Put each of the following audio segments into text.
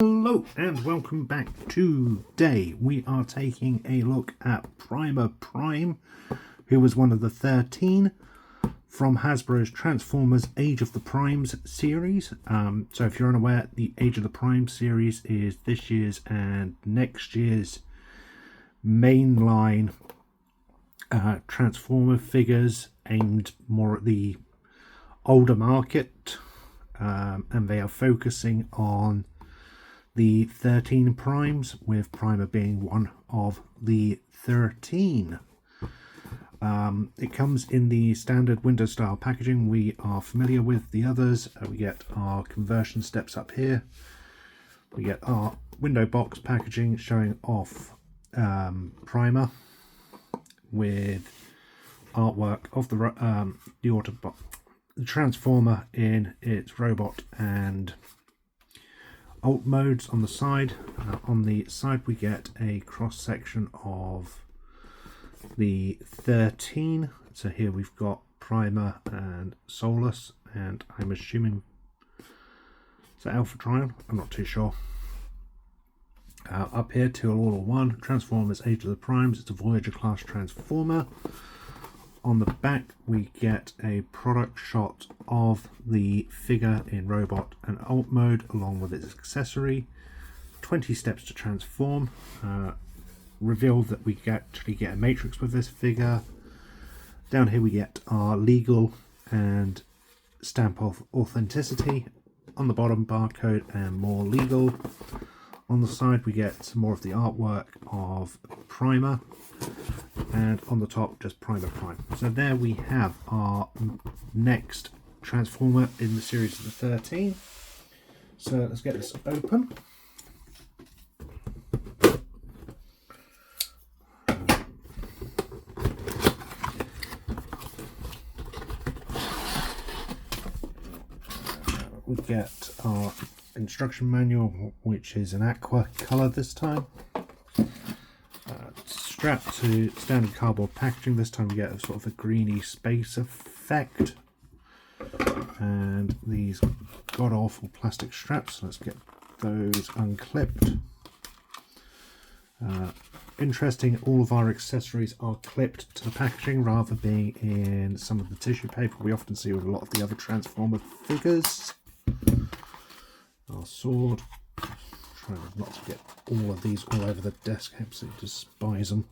Hello and welcome back. Today we are taking a look at Prima Prime, who was one of the 13 from Hasbro's Transformers Age of the Primes series. So if you're unaware, the Age of the Primes series is this year's and next year's mainline Transformer figures aimed more at the older market, and they are focusing on the 13 primes, with Prima being one of the 13. It comes in the standard window style packaging. We are familiar with the others. We get our conversion steps up here. We get our window box packaging showing off Prima with artwork of the Autobot, the Transformer in its robot and alt modes on the side. On the side we get a cross section of the 13. So here we've got Prima and Solus, and I'm assuming is that Alpha Trion? I'm not too sure. Up here, Teal All 1, Transformers Age of the Primes. It's a Voyager class Transformer. On the back we get a product shot of the figure in robot and alt mode along with its accessory. 20 steps to transform. Revealed that we actually get a matrix with this figure. Down here we get our legal and stamp of authenticity. On the bottom, barcode and more legal. On the side we get some more of the artwork of Prima, and on the top just Prima Prime. So there we have our next Transformer in the series of the 13. So let's get this open. We get our instruction manual, which is an aqua colour this time. Strapped to standard cardboard packaging. This time we get a sort of a greeny space effect. And these god-awful plastic straps. Let's get those unclipped. Interesting, all of our accessories are clipped to the packaging rather than being in some of the tissue paper we often see with a lot of the other Transformer figures. Our sword. Trying not to get all of these all over the desk. I absolutely despise them.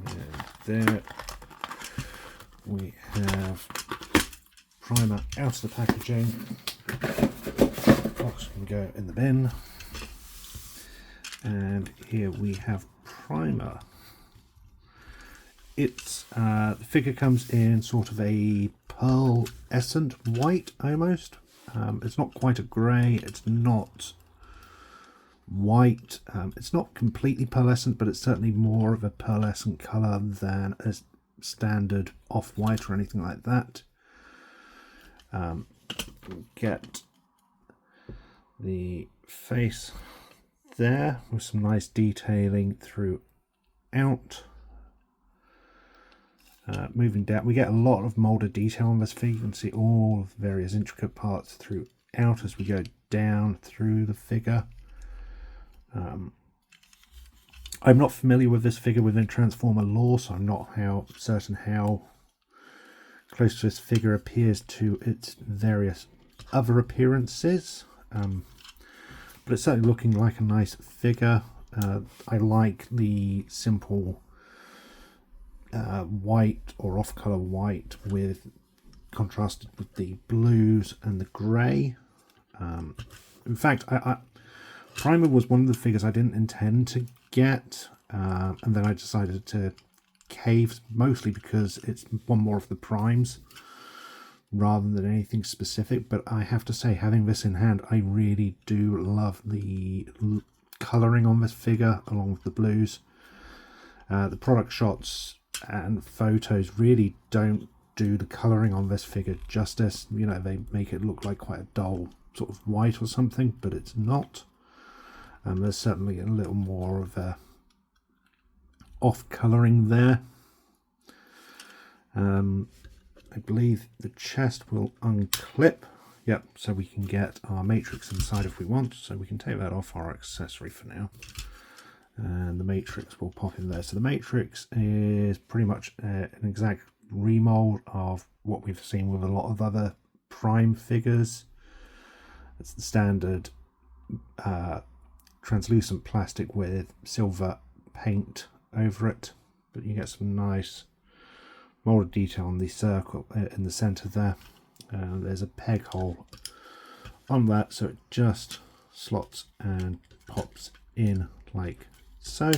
And there we have Prima out of the packaging. Box can go in the bin. And here we have Prima. It's the figure comes in sort of a pearlescent white almost. It's not quite a grey, it's not white, it's not completely pearlescent, but it's certainly more of a pearlescent colour than a standard off-white or anything like that. Get the face there with some nice detailing throughout. Moving down, we get a lot of moulded detail on this figure. You can see all of the various intricate parts throughout as we go down through the figure. I'm not familiar with this figure within Transformer lore, so I'm not certain how close to this figure appears to its various other appearances. But it's certainly looking like a nice figure. I like the simple white or off-color white with contrasted with the blues and the grey. In fact, Prima was one of the figures I didn't intend to get, and then I decided to cave, mostly because it's one more of the primes rather than anything specific. But I have to say, having this in hand, I really do love the colouring on this figure along with the blues. The product shots and photos really don't do the colouring on this figure justice. You know, they make it look like quite a dull sort of white or something, but it's not. There's certainly a little more of a off colouring there. I believe the chest will unclip. Yep, so we can get our matrix inside if we want. So we can take that off our accessory for now. And the matrix will pop in there. So the matrix is pretty much an exact remold of what we've seen with a lot of other Prime figures. It's the standard translucent plastic with silver paint over it, but you get some nice molded detail on the circle in the center there. There's a peg hole on that, so it just slots and pops in like so,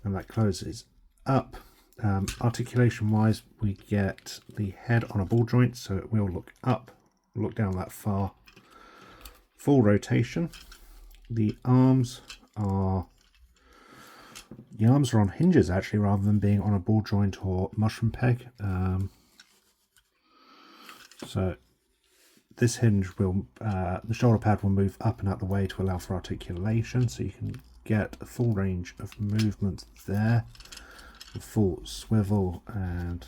and that closes up. Articulation wise, we get the head on a ball joint, so it will look up, look down that far. Full rotation. The arms are on hinges actually, rather than being on a ball joint or mushroom peg. So this hinge will, the shoulder pad will move up and out the way to allow for articulation, so you can get a full range of movement there, a full swivel and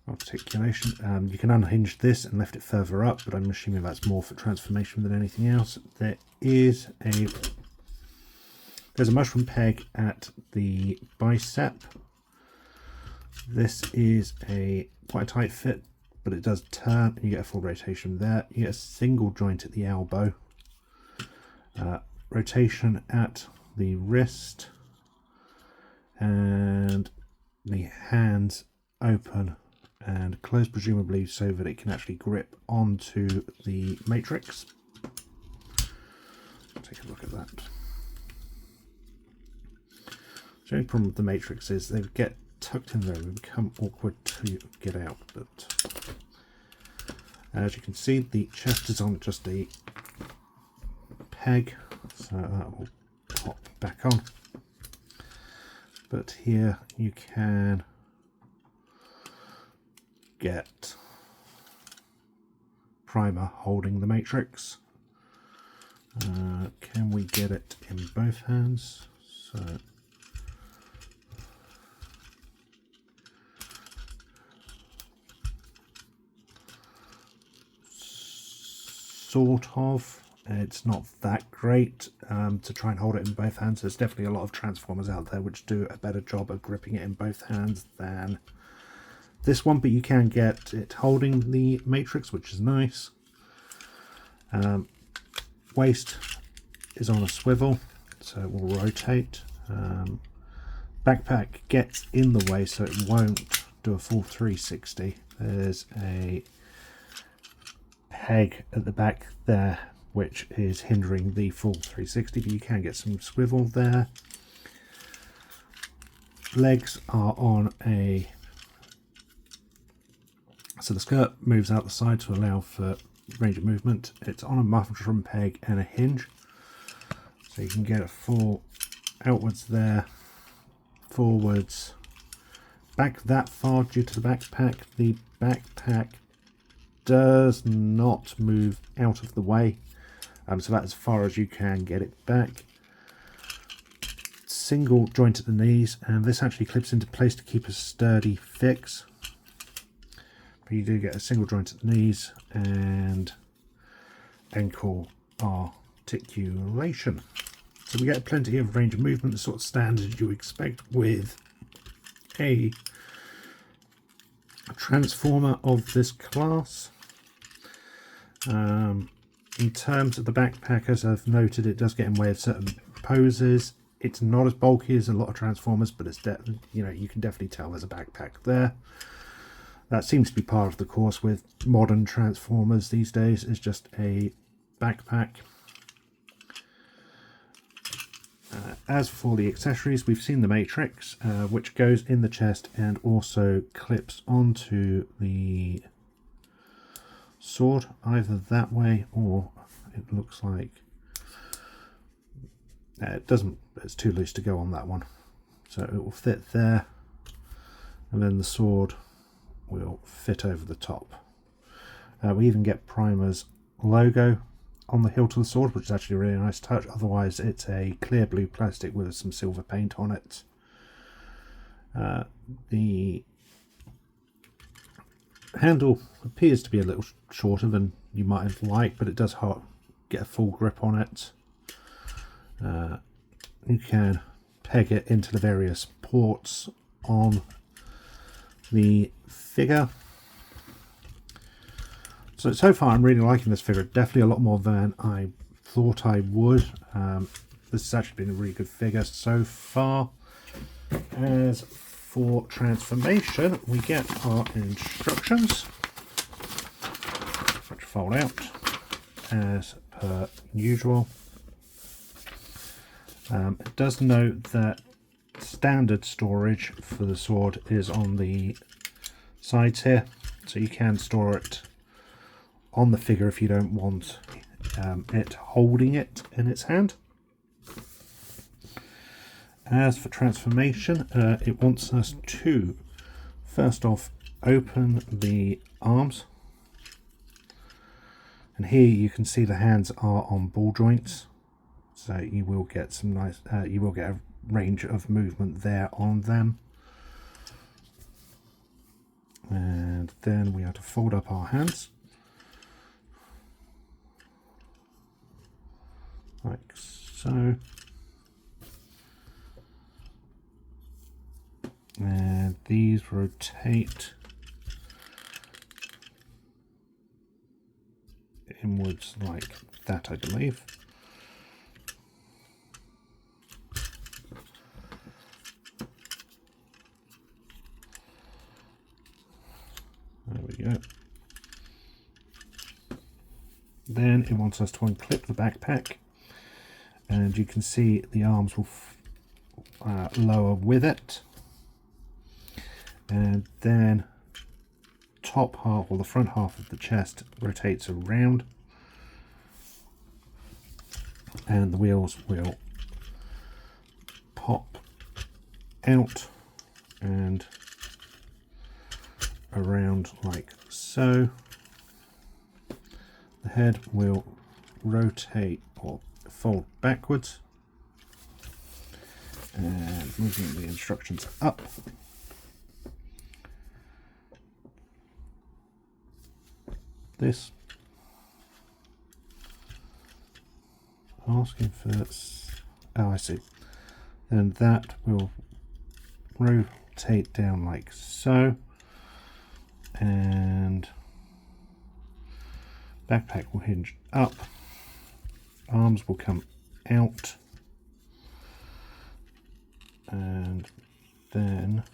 articulation. You can unhinge this and lift it further up, but I'm assuming that's more for transformation than anything else. There's a mushroom peg at the bicep. This is quite a tight fit, but it does turn and you get a full rotation there. You get a single joint at the elbow, rotation at the wrist, and the hands open and close, presumably so that it can actually grip onto the matrix. Take a look at that. The only problem with the matrix is they get tucked in there and become awkward to get out, but as you can see, the chest is on just a peg, so that will pop back on. But here you can get Prima holding the matrix. Can we get it in both hands? So sort of. It's not that great to try and hold it in both hands. There's definitely a lot of transformers out there which do a better job of gripping it in both hands than this one, but you can get it holding the matrix, which is nice. Waist is on a swivel, so it will rotate. Backpack gets in the way, so it won't do a full 360. There's a peg at the back there which is hindering the full 360, but you can get some swivel there. Legs are on so the skirt moves out the side to allow for range of movement. It's on a mushroom peg and a hinge, so you can get a full outwards there, forwards, back that far due to the backpack. The backpack does not move out of the way, so that's as far as you can get it back. Single joint at the knees, and this actually clips into place to keep a sturdy fix. But you do get a single joint at the knees and ankle articulation. So we get plenty of range of movement, the sort of standard you expect with a transformer of this class. In terms of the backpack, as I've noted, it does get in the way of certain poses. It's not as bulky as a lot of transformers, but it's you can definitely tell there's a backpack there. That seems to be part of the course with modern transformers these days, is just a backpack. As for the accessories, we've seen the matrix, which goes in the chest and also clips onto the sword, either that way, or it looks like it doesn't, it's too loose to go on that one, so it will fit there, and then the sword will fit over the top. We even get Prima's logo on the hilt of the sword, which is actually a really nice touch. Otherwise it's a clear blue plastic with some silver paint on it. The handle appears to be a little shorter than you might have liked, but it does get a full grip on it. You can peg it into the various ports on the figure. So far I'm really liking this figure, definitely a lot more than I thought I would. This has actually been a really good figure so far. As for transformation, we get our instructions, which fold out as per usual. It does note that standard storage for the sword is on the sides here, so you can store it on the figure if you don't want it holding it in its hand. As for transformation, it wants us to first off open the arms, and here you can see the hands are on ball joints, so you will get some nice you will get a range of movement there on them. And then we have to fold up our hands like so, and these rotate inwards like that, I believe. There we go. Then it wants us to unclip the backpack, and you can see the arms will lower with it, and then top half, or the front half of the chest, rotates around, and the wheels will pop out and around like so. The head will rotate or fold backwards, and moving the instructions up, this asking for oh, I see. Then that will rotate down like so, and backpack will hinge up, arms will come out, and then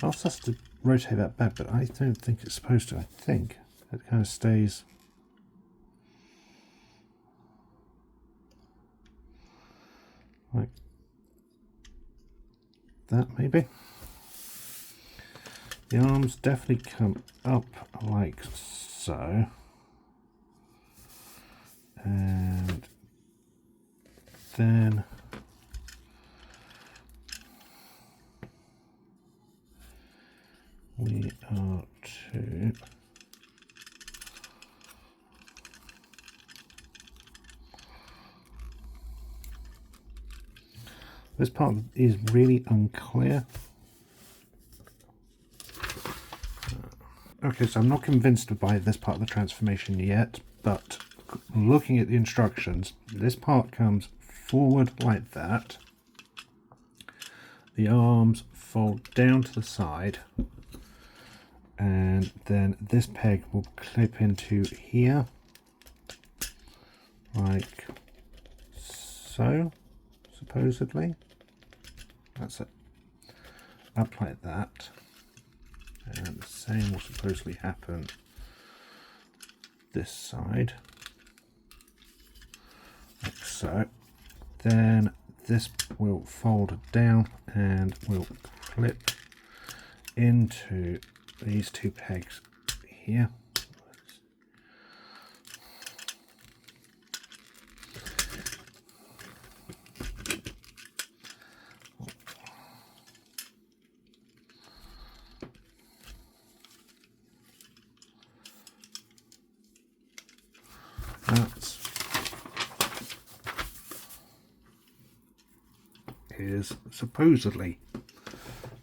asks us to rotate that back, but I don't think it's supposed to. I think it kind of stays like that, maybe. The arms definitely come up like so, and then we are to this part is really unclear. Okay, so I'm not convinced by this part of the transformation yet, but looking at the instructions, this part comes forward like that. The arms fold down to the side, and then this peg will clip into here like so, supposedly. That's it. Up like that. And the same will supposedly happen this side, like so. Then this will fold down and will clip into these two pegs here. that is supposedly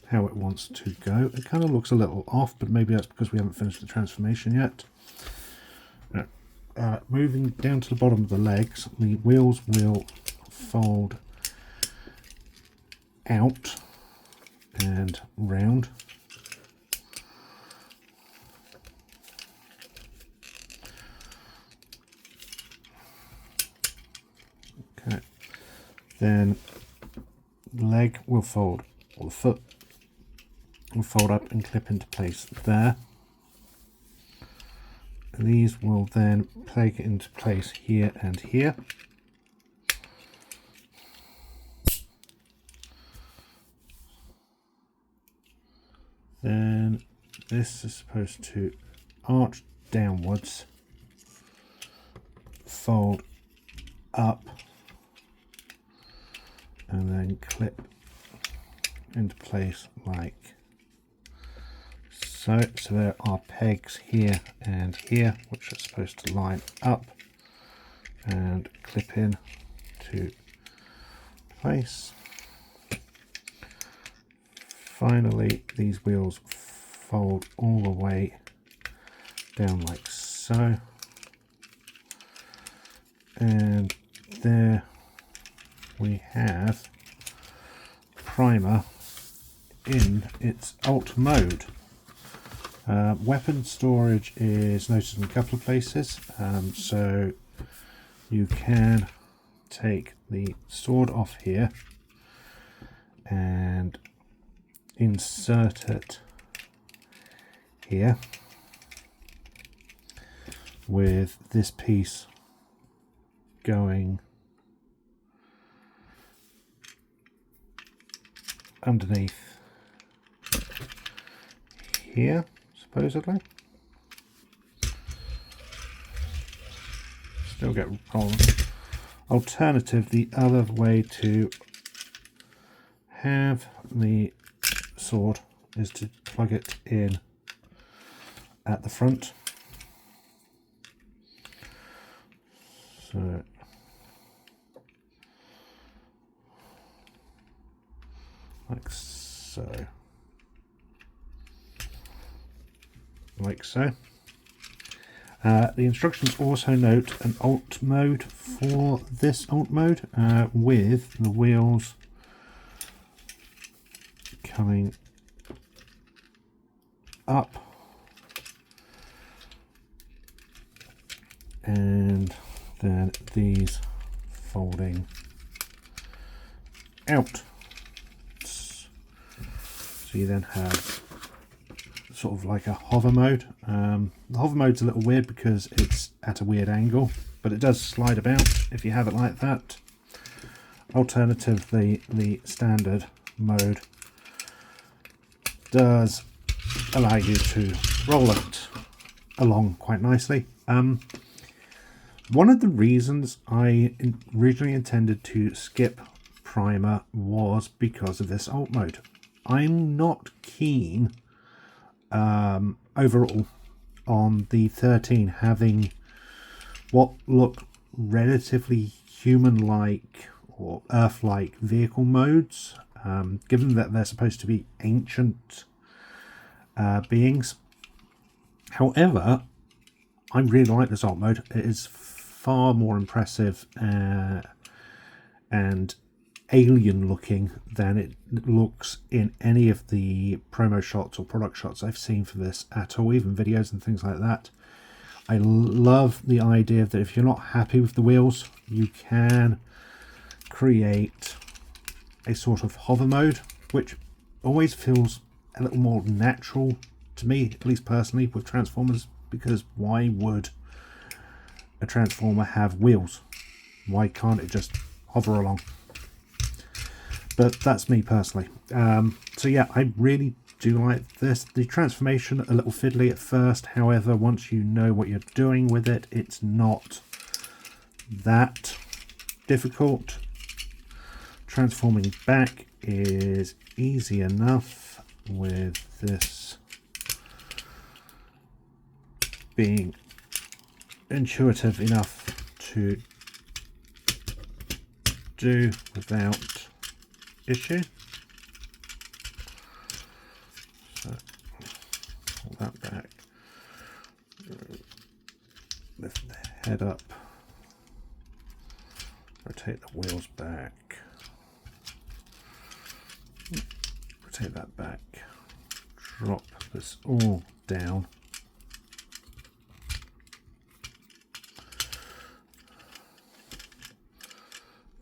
how it wants to go. It kind of looks a little off, but maybe that's because we haven't finished the transformation yet. Moving down to the bottom of the legs, the wheels will fold out and round. Okay, then the leg will fold, or the foot will fold up and clip into place there. And these will then plug into place here and here. Then this is supposed to arch downwards, fold up, and then clip into place like so. So there are pegs here and here which are supposed to line up and clip in to place. Finally, these wheels fold all the way down like so, and there we have Prima in its alt mode. Weapon storage is noted in a couple of places, so you can take the sword off here and insert it here with this piece going underneath here, supposedly. Still get wrong. Alternative, the other way to have the sword is to plug it in at the front. So like so. Like so. The instructions also note an alt mode for this alt mode with the wheels coming up and then these folding out. So you then have sort of like a hover mode. The hover mode's a little weird because it's at a weird angle, but it does slide about if you have it like that. Alternatively, the standard mode does allow you to roll it along quite nicely. One of the reasons I originally intended to skip Prima was because of this alt mode. I'm not keen overall on the 13 having what look relatively human-like or Earth-like vehicle modes, given that they're supposed to be ancient beings. However, I really like this alt mode. It is far more impressive and alien looking than it looks in any of the promo shots or product shots I've seen for this at all, even videos and things like that. I love the idea that if you're not happy with the wheels, you can create a sort of hover mode, which always feels a little more natural to me, at least personally, with Transformers, because why would a Transformer have wheels? Why can't it just hover along? But that's me personally. So yeah, I really do like this. The transformation, a little fiddly at first. However, once you know what you're doing with it, it's not that difficult. Transforming back is easy enough with this being intuitive enough to do without issue. So pull that back, lift the head up, rotate the wheels back, rotate that back, drop this all down,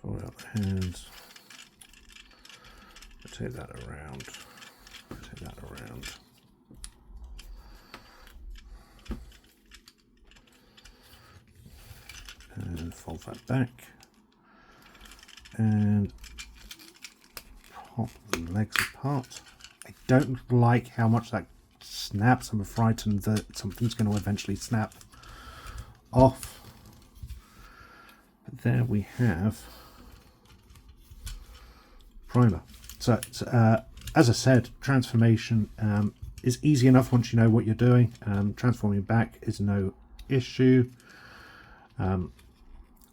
fold out the hands, rotate that around, rotate that around, and fold that back, and pop the legs apart. I don't like how much that snaps. I'm frightened that something's going to eventually snap off. But there we have Prima. So as I said, transformation is easy enough once you know what you're doing. Transforming back is no issue.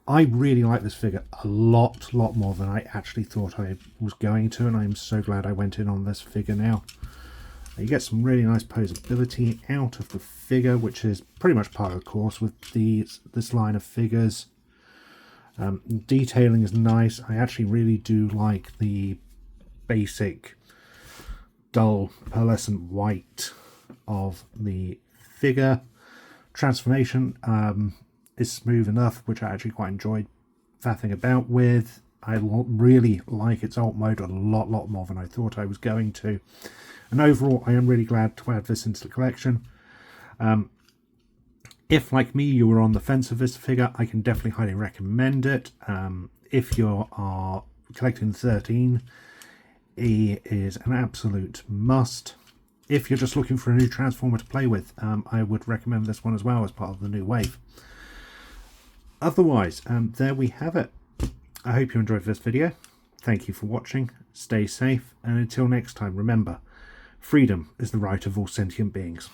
I really like this figure a lot more than I actually thought I was going to, and I'm so glad I went in on this figure now. You get some really nice posability out of the figure, which is pretty much part of the course with this line of figures. Detailing is nice. I actually really do like the basic dull pearlescent white of the figure. Transformation is smooth enough, which I actually quite enjoyed faffing about with. I really like its alt mode a lot more than I thought I was going to. And overall, I am really glad to add this into the collection. If, like me, you were on the fence of this figure, I can definitely highly recommend it. If you are collecting 13, he is an absolute must. If you're just looking for a new Transformer to play with, I would recommend this one as well as part of the new wave. Otherwise, there we have it. I hope you enjoyed this video. Thank you for watching. Stay safe, and until next time, remember, freedom is the right of all sentient beings.